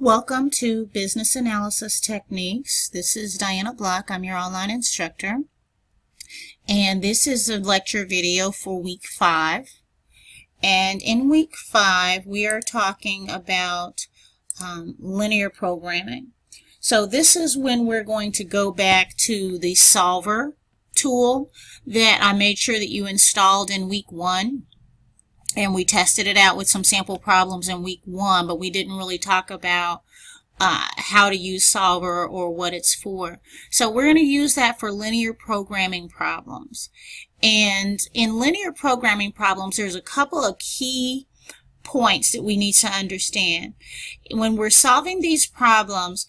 Welcome to Business Analysis Techniques. This is Diana Block. I'm your online instructor. And this is a lecture video for week 5. And in week 5, we are talking about linear programming. So this is when we're going to go back to the solver tool that I made sure that you installed in week 1. And we tested it out with some sample problems in week 1, but we didn't really talk about how to use solver or what it's for. So we're going to use that for linear programming problems. And in linear programming problems, there's a couple of key points that we need to understand. When we're solving these problems,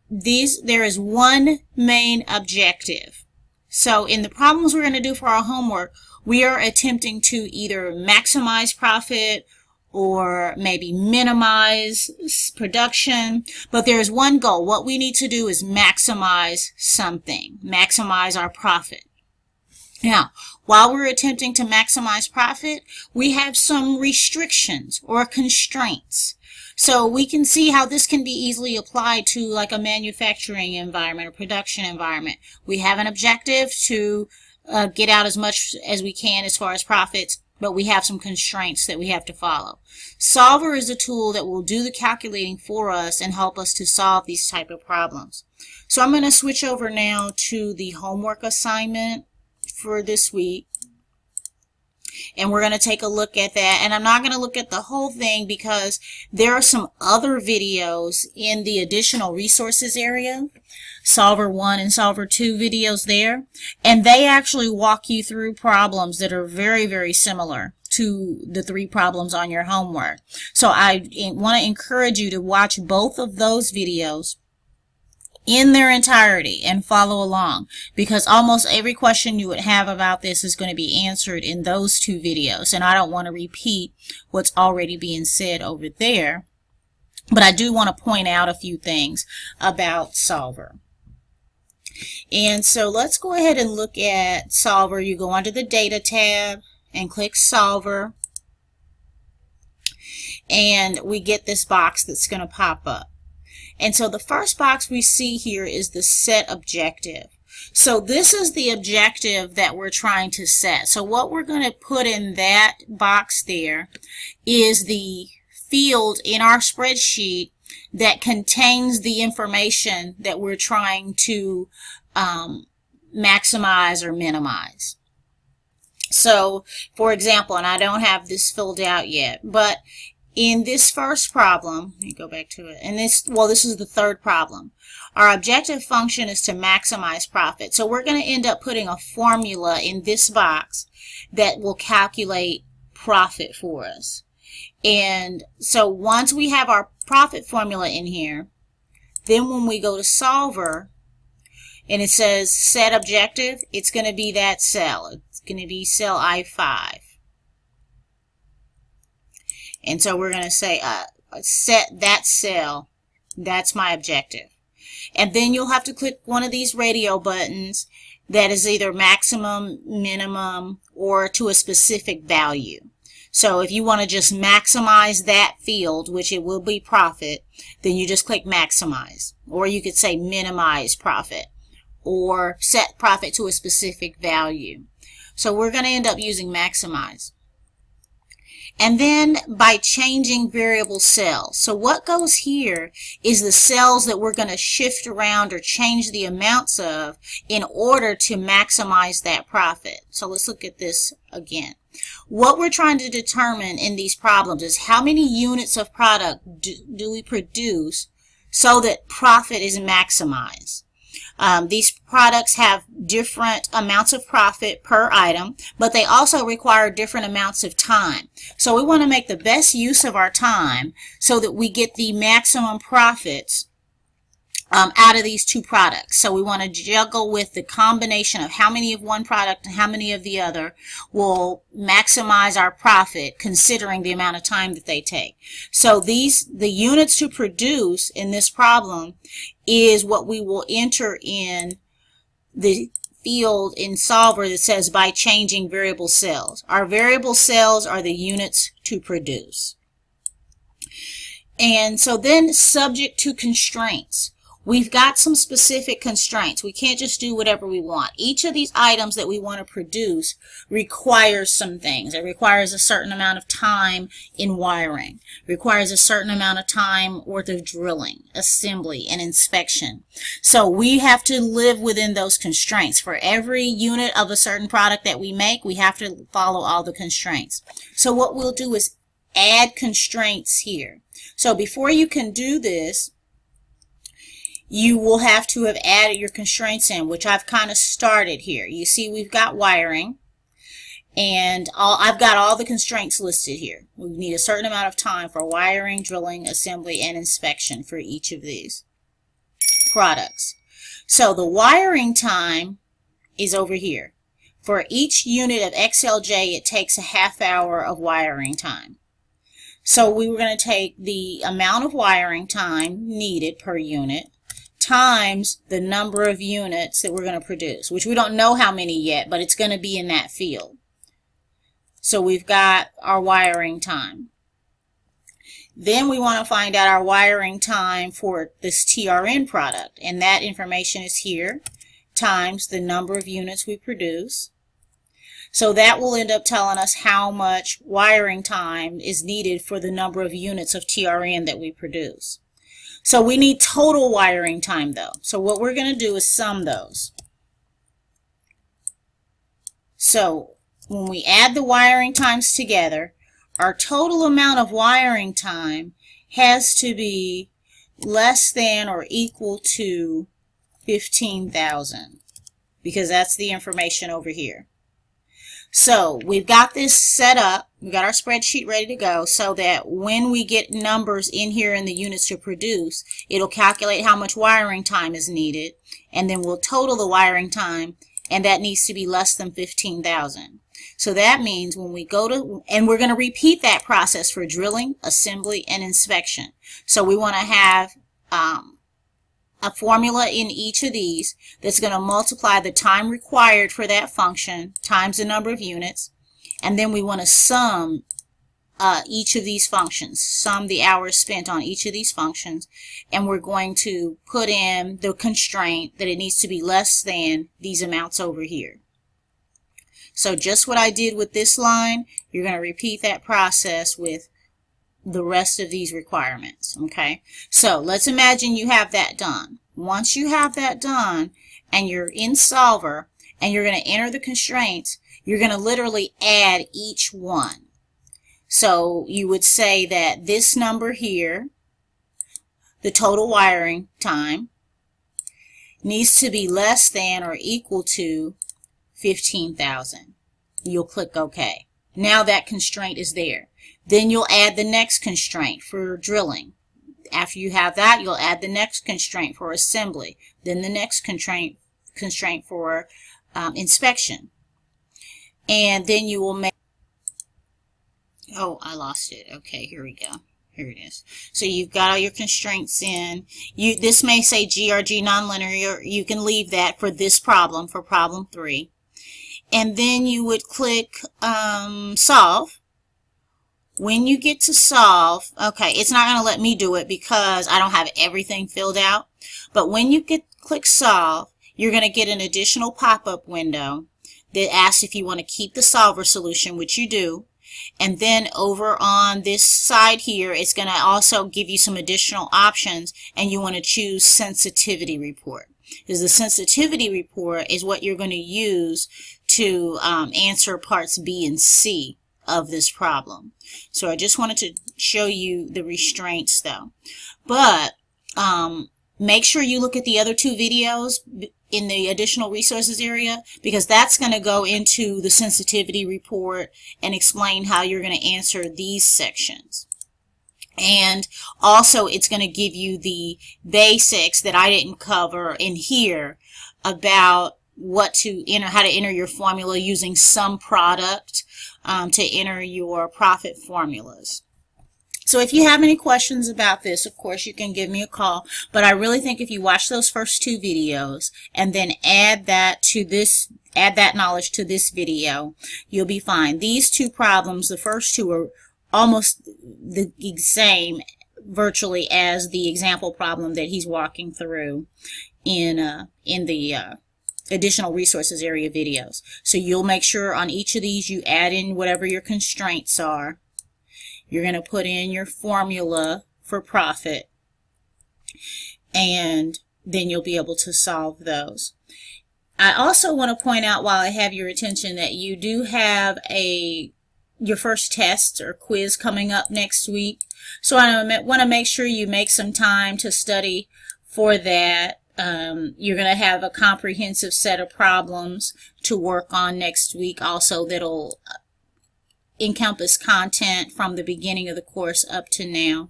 there is one main objective. So in the problems we're going to do for our homework, we are attempting to either maximize profit or maybe minimize production, but there's one goal. What we need to do is maximize something, maximize our profit. Now, while we're attempting to maximize profit, we have some restrictions or constraints. So we can see how this can be easily applied to like a manufacturing environment or production environment. We have an objective to get out as much as we can as far as profits, but we have some constraints that we have to follow. Solver is a tool that will do the calculating for us and help us to solve these type of problems. So I'm going to switch over now to the homework assignment for this week. And we're going to take a look at that. And I'm not going to look at the whole thing because there are some other videos in the additional resources area. Solver 1 and Solver 2 videos there. And they actually walk you through problems that are very, very similar to the 3 problems on your homework. So I want to encourage you to watch both of those videos in their entirety and follow along, because almost every question you would have about this is going to be answered in those 2 videos, and I don't want to repeat what's already being said over there, but I do want to point out a few things about solver. And so let's go ahead and look at solver. You go under the data tab and click solver, and we get this box that's going to pop up. And so the first box we see here is the set objective. So this is the objective that we're trying to set. So what we're going to put in that box there is the field in our spreadsheet that contains the information that we're trying to maximize or minimize. So, for example, and I don't have this filled out yet, but in this first problem, let me go back to it, and this is the third problem. Our objective function is to maximize profit. So we're going to end up putting a formula in this box that will calculate profit for us. And so once we have our profit formula in here, then when we go to solver and it says set objective, it's going to be that cell. It's going to be cell I5. And so we're going to say set that cell. That's my objective. And then you'll have to click one of these radio buttons that is either maximum, minimum, or to a specific value. So if you want to just maximize that field, which it will be profit, then you just click maximize. Or you could say minimize profit, or set profit to a specific value. So we're going to end up using maximize. And then by changing variable cells. So what goes here is the cells that we're going to shift around or change the amounts of in order to maximize that profit. So let's look at this again. What we're trying to determine in these problems is how many units of product do we produce so that profit is maximized. These products have different amounts of profit per item, but they also require different amounts of time. So we want to make the best use of our time so that we get the maximum profits out of these 2 products. So we want to juggle with the combination of how many of one product and how many of the other will maximize our profit considering the amount of time that they take. So the units to produce in this problem is what we will enter in the field in solver that says by changing variable cells. Our variable cells are the units to produce. And so then subject to constraints. We've got some specific constraints. We can't just do whatever we want. Each of these items that we want to produce requires some things. It requires a certain amount of time in wiring. It requires a certain amount of time worth of drilling, assembly, and inspection. So we have to live within those constraints. For every unit of a certain product that we make, we have to follow all the constraints. So what we'll do is add constraints here. So before you can do this, you will have to have added your constraints in, which I've kind of started here. You see we've got wiring, and I've got all the constraints listed here. We need a certain amount of time for wiring, drilling, assembly, and inspection for each of these products. So the wiring time is over here. For each unit of XLJ, it takes a half hour of wiring time. So we were going to take the amount of wiring time needed per unit times the number of units that we're going to produce, which we don't know how many yet, but it's going to be in that field. So we've got our wiring time. Then we want to find out our wiring time for this TRN product, and that information is here, times the number of units we produce. So that will end up telling us how much wiring time is needed for the number of units of TRN that we produce. So we need total wiring time though. So what we're going to do is sum those. So when we add the wiring times together, our total amount of wiring time has to be less than or equal to 15,000, because that's the information over here. So we've got this set up, we've got our spreadsheet ready to go, so that when we get numbers in here in the units to produce, it'll calculate how much wiring time is needed, and then we'll total the wiring time, and that needs to be less than 15,000. So that means when we go to, and we're going to repeat that process for drilling, assembly, and inspection. So we want to have a formula in each of these that's going to multiply the time required for that function times the number of units, and then we want to sum each of these functions, sum the hours spent on each of these functions, and we're going to put in the constraint that it needs to be less than these amounts over here. So just what I did with this line, you're going to repeat that process with the rest of these requirements. Okay, so let's imagine you have that done. Once you have that done and you're in Solver and you're going to enter the constraints, you're going to literally add each one. So you would say that this number here, the total wiring time, needs to be less than or equal to 15,000. You'll click OK. Now that constraint is there. Then you'll add the next constraint for drilling. After you have that, you'll add the next constraint for assembly. Then the next constraint for inspection. And then you will make... Oh, I lost it. Okay, here we go. Here it is. So you've got all your constraints in. This may say GRG nonlinear. You can leave that for this problem, for problem 3. And then you would click solve. When you get to solve, okay, it's not going to let me do it because I don't have everything filled out. But when you click solve, you're going to get an additional pop-up window that asks if you want to keep the solver solution, which you do. And then over on this side here, it's going to also give you some additional options, and you want to choose sensitivity report. Because the sensitivity report is what you're going to use to answer parts B and C of this problem. So I just wanted to show you the restraints though. But make sure you look at the other 2 videos in the additional resources area, because that's going to go into the sensitivity report and explain how you're going to answer these sections. And also it's going to give you the basics that I didn't cover in here about what to enter, how to enter your formula using some product to enter your profit formulas. So if you have any questions about this, of course, you can give me a call. But I really think if you watch those first 2 videos and then add that knowledge to this video, you'll be fine. These 2 problems, the first 2 are almost the same, virtually as the example problem that he's walking through in the additional resources area videos. So you'll make sure on each of these you add in whatever your constraints are. You're going to put in your formula for profit, and then you'll be able to solve those. I also want to point out, while I have your attention, that you do have your first test or quiz coming up next week. So I want to make sure you make some time to study for that. You're going to have a comprehensive set of problems to work on next week also that'll encompass content from the beginning of the course up to now.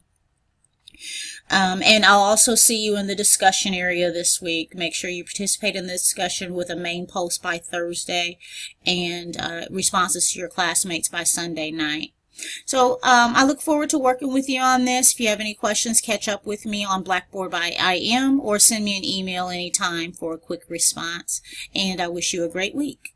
And I'll also see you in the discussion area this week. Make sure you participate in the discussion with a main post by Thursday and responses to your classmates by Sunday night. So I look forward to working with you on this. If you have any questions, catch up with me on Blackboard by IM or send me an email anytime for a quick response. And I wish you a great week.